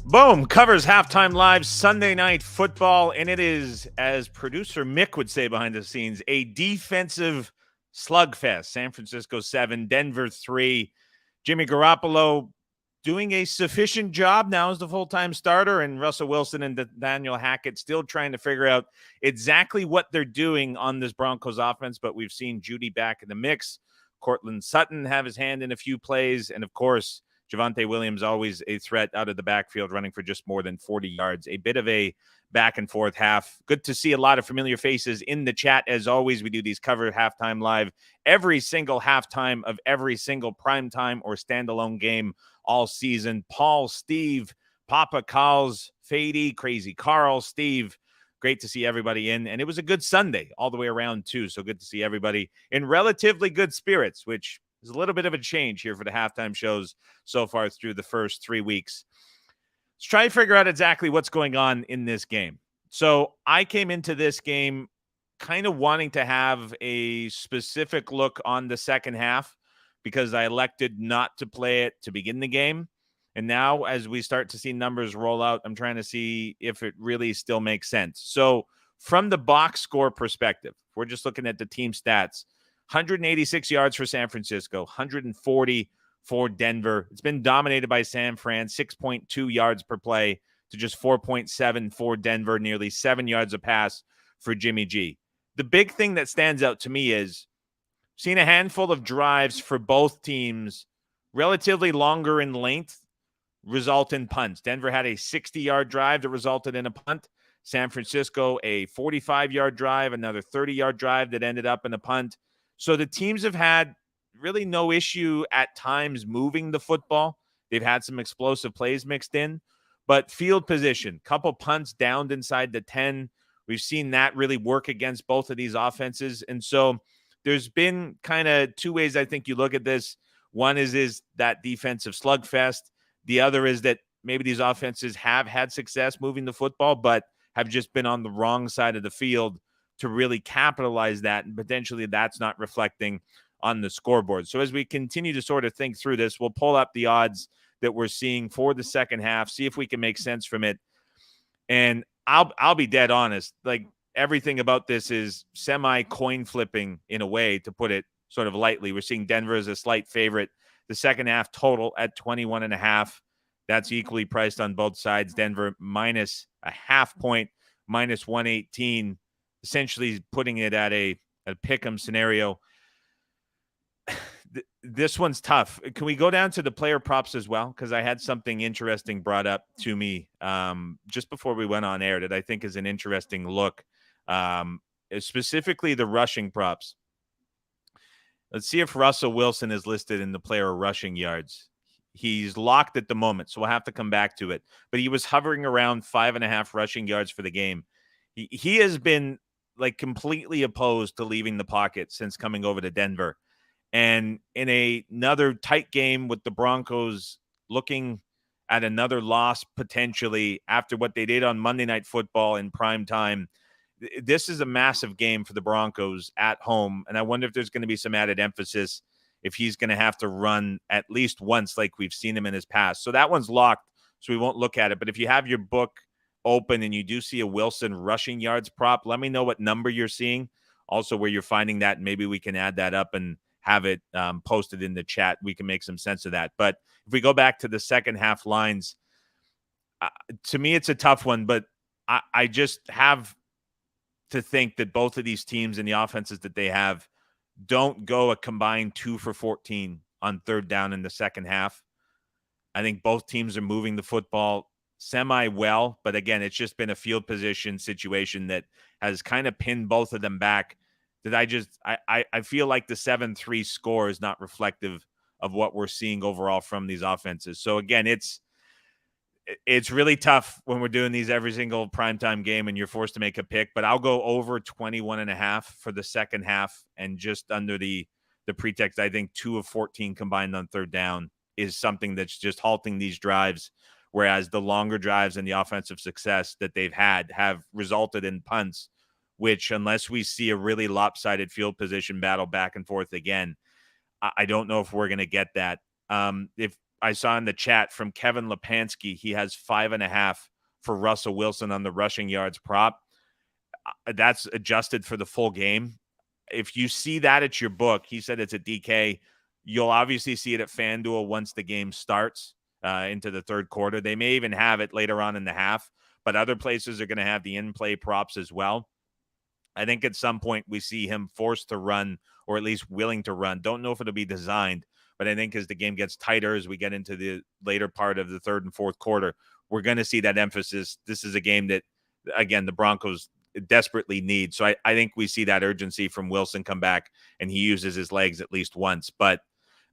Boom covers halftime live Sunday night football, and it is, as producer Mick would say behind the scenes, a defensive slugfest. San Francisco 7, Denver 3. Jimmy Garoppolo doing a sufficient job now as the full-time starter, and Russell Wilson and Daniel Hackett still trying to figure out exactly what they're doing on this Broncos offense, but we've seen Judy back in the mix. Cortland Sutton have his hand in a few plays, and of course, Javonte Williams, always a threat out of the backfield, running for just more than 40 yards. A bit of a back and forth half. Good to see a lot of familiar faces in the chat. As always, we do these cover halftime live every single halftime of every single primetime or standalone game all season. Paul, Steve, Papa Calls, Fady, Crazy Carl, Steve. Great to see everybody in. And it was a good Sunday all the way around, too. So good to see everybody in relatively good spirits, which is a little bit of a change here for the halftime shows so far through the first 3 weeks. Let's try to figure out exactly what's going on in this game. So I came into this game kind of wanting to have a specific look on the second half because I elected not to play it to begin the game. And now as we start to see numbers roll out, I'm trying to see if it really still makes sense. So from the box score perspective, we're just looking at the team stats. 186 yards for San Francisco, 140 for Denver. It's been dominated by San Fran, 6.2 yards per play to just 4.7 for Denver, nearly 7 yards a pass for Jimmy G. The big thing that stands out to me is seeing a handful of drives for both teams, relatively longer in length, result in punts. Denver had a 60-yard drive that resulted in a punt. San Francisco, a 45-yard drive, another 30-yard drive that ended up in a punt. So the teams have had really no issue at times moving the football. They've had some explosive plays mixed in, but field position, couple punts downed inside the 10. We've seen that really work against both of these offenses. And so there's been kind of two ways I think you look at this. One is that defensive slugfest. The other is that maybe these offenses have had success moving the football, but have just been on the wrong side of the field to really capitalize that, and potentially that's not reflecting on the scoreboard. So as we continue to sort of think through this, we'll pull up the odds that we're seeing for the second half, see if we can make sense from it. And I'll be dead honest, like everything about this is semi coin flipping in a way, to put it sort of lightly. We're seeing Denver as a slight favorite. The second half total at 21.5. That's equally priced on both sides. Denver minus a half point, minus 118. Essentially putting it at a pick'em scenario. This one's tough. Can we go down to the player props as well? Because I had something interesting brought up to me just before we went on air that I think is an interesting look, specifically the rushing props. Let's see if Russell Wilson is listed in the player rushing yards. He's locked at the moment, so we'll have to come back to it. But he was hovering around 5.5 rushing yards for the game. He has been like completely opposed to leaving the pocket since coming over to Denver. And in another tight game with the Broncos looking at another loss potentially after what they did on Monday Night Football in prime time, this is a massive game for the Broncos at home. And I wonder if there's going to be some added emphasis if he's going to have to run at least once like we've seen him in his past. So that one's locked, so we won't look at it. But if you have your book open and you do see a Wilson rushing yards prop, let me know what number you're seeing, also where you're finding that. Maybe we can add that up and have it posted in the chat. We can make some sense of that. But if we go back to the second half lines, to me, it's a tough one, but I just have to think that both of these teams and the offenses that they have don't go a combined 2 for 14 on third down in the second half. I think both teams are moving the football semi well, but again, it's just been a field position situation that has kind of pinned both of them back. That I feel like the 7-3 score is not reflective of what we're seeing overall from these offenses. So again, it's really tough when we're doing these every single primetime game and you're forced to make a pick, but I'll go over 21.5 for the second half, and just under the pretext, I think 2 of 14 combined on third down is something that's just halting these drives. Whereas the longer drives and the offensive success that they've had have resulted in punts, which unless we see a really lopsided field position battle back and forth again, I don't know if we're going to get that. If I saw in the chat from Kevin Lepansky, he has 5.5 for Russell Wilson on the rushing yards prop. That's adjusted for the full game. If you see that at your book, he said it's a DK. You'll obviously see it at FanDuel once the game starts into the third quarter. They may even have it later on in the half, but other places are going to have the in-play props as well. I think at some point we see him forced to run, or at least willing to run. Don't know if it'll be designed, but I think as the game gets tighter, as we get into the later part of the third and fourth quarter, we're going to see that emphasis. This is a game that, again, the Broncos desperately need. So I think we see that urgency from Wilson come back, and he uses his legs at least once. But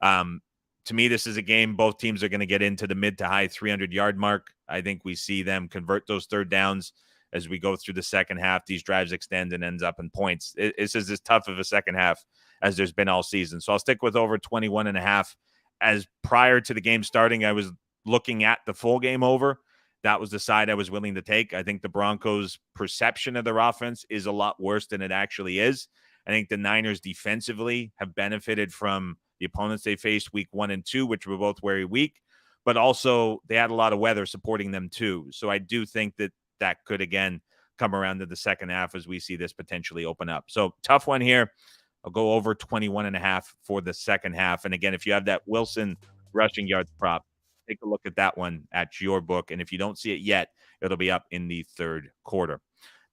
to me, this is a game both teams are going to get into the mid to high 300-yard mark. I think we see them convert those third downs as we go through the second half. These drives extend and ends up in points. It's as tough of a second half as there's been all season. So I'll stick with over 21.5. As prior to the game starting, I was looking at the full game over. That was the side I was willing to take. I think the Broncos' perception of their offense is a lot worse than it actually is. I think the Niners defensively have benefited from the opponents they faced week 1 and 2, which were both very weak, but also they had a lot of weather supporting them too. So I do think that could, again, come around to the second half as we see this potentially open up. So tough one here. I'll go over 21.5 for the second half. And again, if you have that Wilson rushing yards prop, take a look at that one at your book. And if you don't see it yet, it'll be up in the third quarter.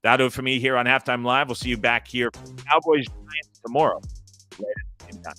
That'll do it for me here on Halftime Live. We'll see you back here for Cowboys Giants tomorrow. Right at the same time.